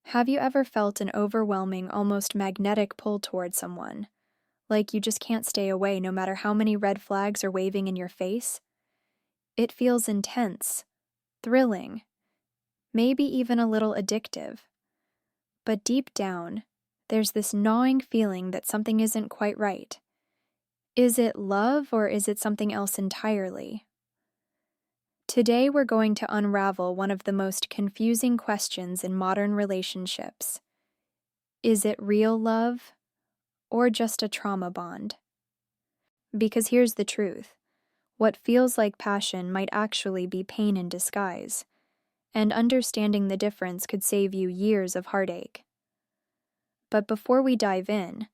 Have you ever felt an overwhelming, almost magnetic pull toward someone? Like you just can't stay away no matter how many red flags are waving in your face? It feels intense, thrilling, maybe even a little addictive. But deep down, there's this gnawing feeling that something isn't quite right. Is it love or is it something else entirely? Today we're going to unravel one of the most confusing questions in modern relationships. Is it real love or just a trauma bond? Because here's the truth. What feels like passion might actually be pain in disguise, and understanding the difference could save you years of heartache. But before we dive in,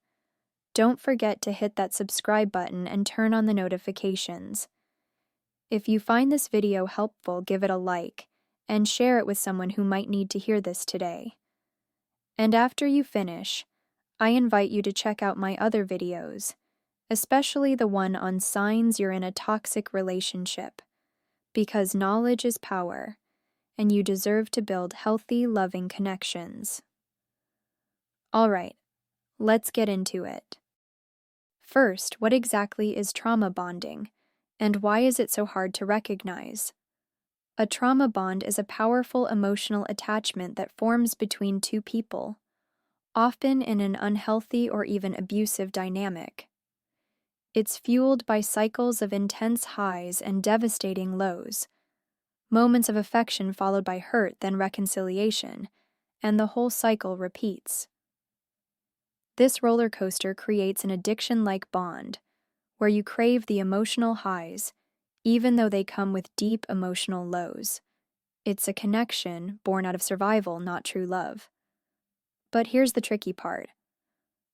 don't forget to hit that subscribe button and turn on the notifications. If you find this video helpful, give it a like and share it with someone who might need to hear this today. And after you finish, I invite you to check out my other videos, especially the one on signs you're in a toxic relationship, because knowledge is power, and you deserve to build healthy, loving connections. All right, let's get into it. First, what exactly is trauma bonding, and why is it so hard to recognize? A trauma bond is a powerful emotional attachment that forms between two people, often in an unhealthy or even abusive dynamic. It's fueled by cycles of intense highs and devastating lows, moments of affection followed by hurt, then reconciliation, and the whole cycle repeats. This roller coaster creates an addiction-like bond, where you crave the emotional highs, even though they come with deep emotional lows. It's a connection born out of survival, not true love. But here's the tricky part.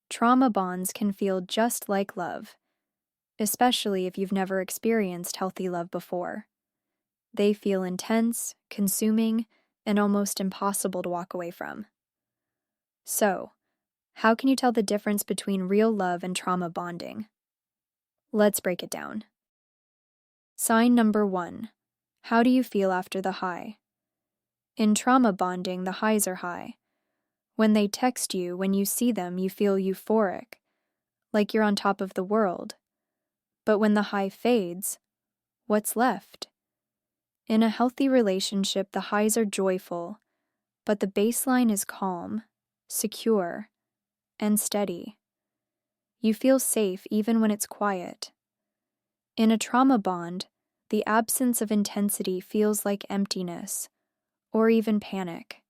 Trauma bonds can feel just like love, especially if you've never experienced healthy love before. They feel intense, consuming, and almost impossible to walk away from. So, how can you tell the difference between real love and trauma bonding? Let's break it down. Sign number 1. How do you feel after the high? In trauma bonding, the highs are high. When they text you, when you see them, you feel euphoric, like you're on top of the world. But when the high fades, what's left? In a healthy relationship, the highs are joyful, but the baseline is calm, secure, and steady. You feel safe even when it's quiet. In a trauma bond, the absence of intensity feels like emptiness, or even panic.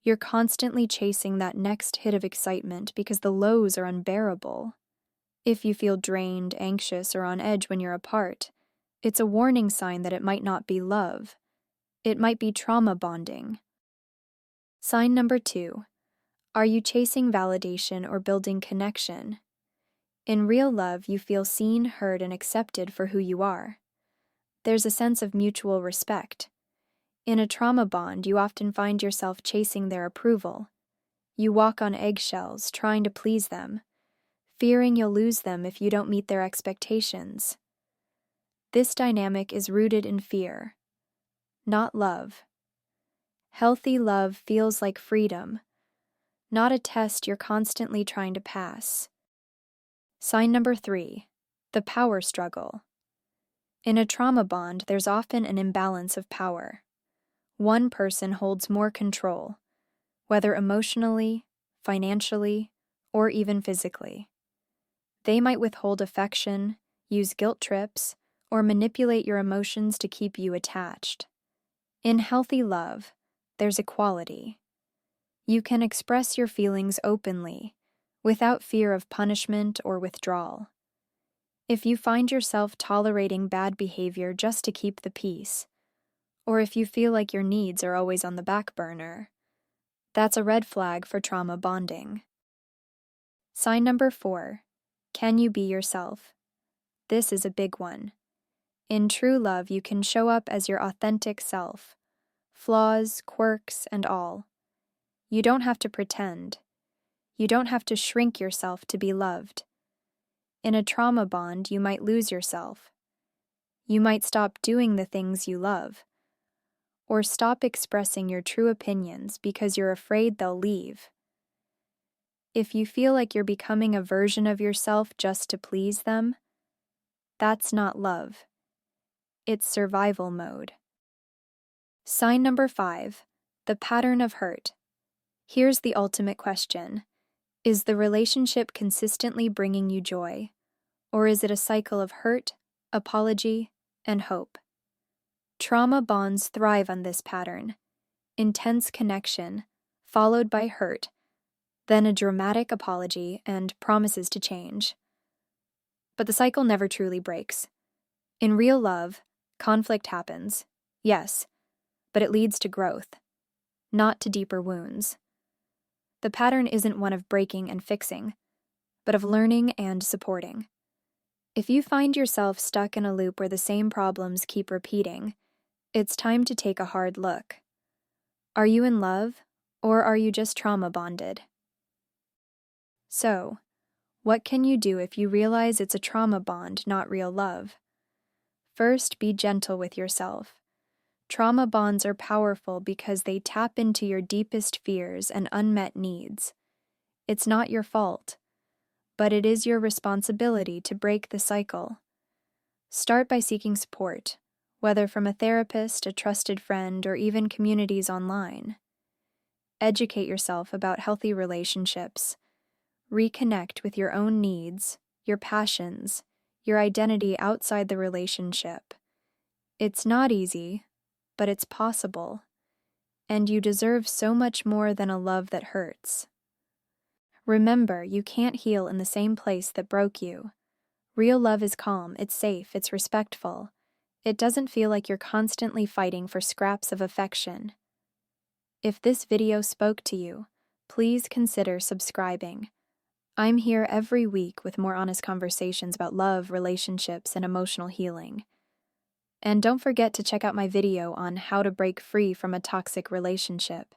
You're constantly chasing that next hit of excitement because the lows are unbearable. If you feel drained, anxious, or on edge when you're apart, it's a warning sign that it might not be love. It might be trauma bonding. Sign number 2. Are you chasing validation or building connection? In real love, you feel seen, heard, and accepted for who you are. There's a sense of mutual respect. In a trauma bond, you often find yourself chasing their approval. You walk on eggshells, trying to please them, fearing you'll lose them if you don't meet their expectations. This dynamic is rooted in fear, not love. Healthy love feels like freedom, not a test you're constantly trying to pass. Sign number 3. The power struggle. In a trauma bond, there's often an imbalance of power. One person holds more control, whether emotionally, financially, or even physically. They might withhold affection, use guilt trips, or manipulate your emotions to keep you attached. In healthy love, there's equality. You can express your feelings openly, without fear of punishment or withdrawal. If you find yourself tolerating bad behavior just to keep the peace, or if you feel like your needs are always on the back burner, that's a red flag for trauma bonding. Sign number 4. Can you be yourself? This is a big one. In true love, you can show up as your authentic self, flaws, quirks, and all. You don't have to pretend. You don't have to shrink yourself to be loved. In a trauma bond, you might lose yourself. You might stop doing the things you love, or stop expressing your true opinions because you're afraid they'll leave. If you feel like you're becoming a version of yourself just to please them, that's not love. It's survival mode. Sign number 5, the pattern of hurt. Here's the ultimate question. Is the relationship consistently bringing you joy, or is it a cycle of hurt, apology, and hope? Trauma bonds thrive on this pattern. Intense connection, followed by hurt, then a dramatic apology and promises to change. But the cycle never truly breaks. In real love, conflict happens, yes, but it leads to growth, not to deeper wounds. The pattern isn't one of breaking and fixing, but of learning and supporting. If you find yourself stuck in a loop where the same problems keep repeating, it's time to take a hard look. Are you in love, or are you just trauma bonded? So, what can you do if you realize it's a trauma bond, not real love? First, be gentle with yourself. Trauma bonds are powerful because they tap into your deepest fears and unmet needs. It's not your fault, but it is your responsibility to break the cycle. Start by seeking support, whether from a therapist, a trusted friend, or even communities online. Educate yourself about healthy relationships. Reconnect with your own needs, your passions, your identity outside the relationship. It's not easy, but it's possible, and you deserve so much more than a love that hurts. Remember, you can't heal in the same place that broke you. Real love is calm, it's safe, it's respectful. It doesn't feel like you're constantly fighting for scraps of affection. If this video spoke to you, please consider subscribing. I'm here every week with more honest conversations about love, relationships, and emotional healing. And don't forget to check out my video on how to break free from a toxic relationship.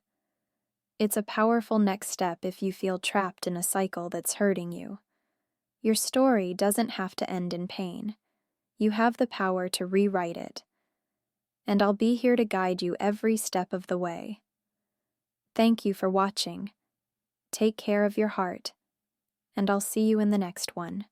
It's a powerful next step if you feel trapped in a cycle that's hurting you. Your story doesn't have to end in pain. You have the power to rewrite it. And I'll be here to guide you every step of the way. Thank you for watching. Take care of your heart, and I'll see you in the next one.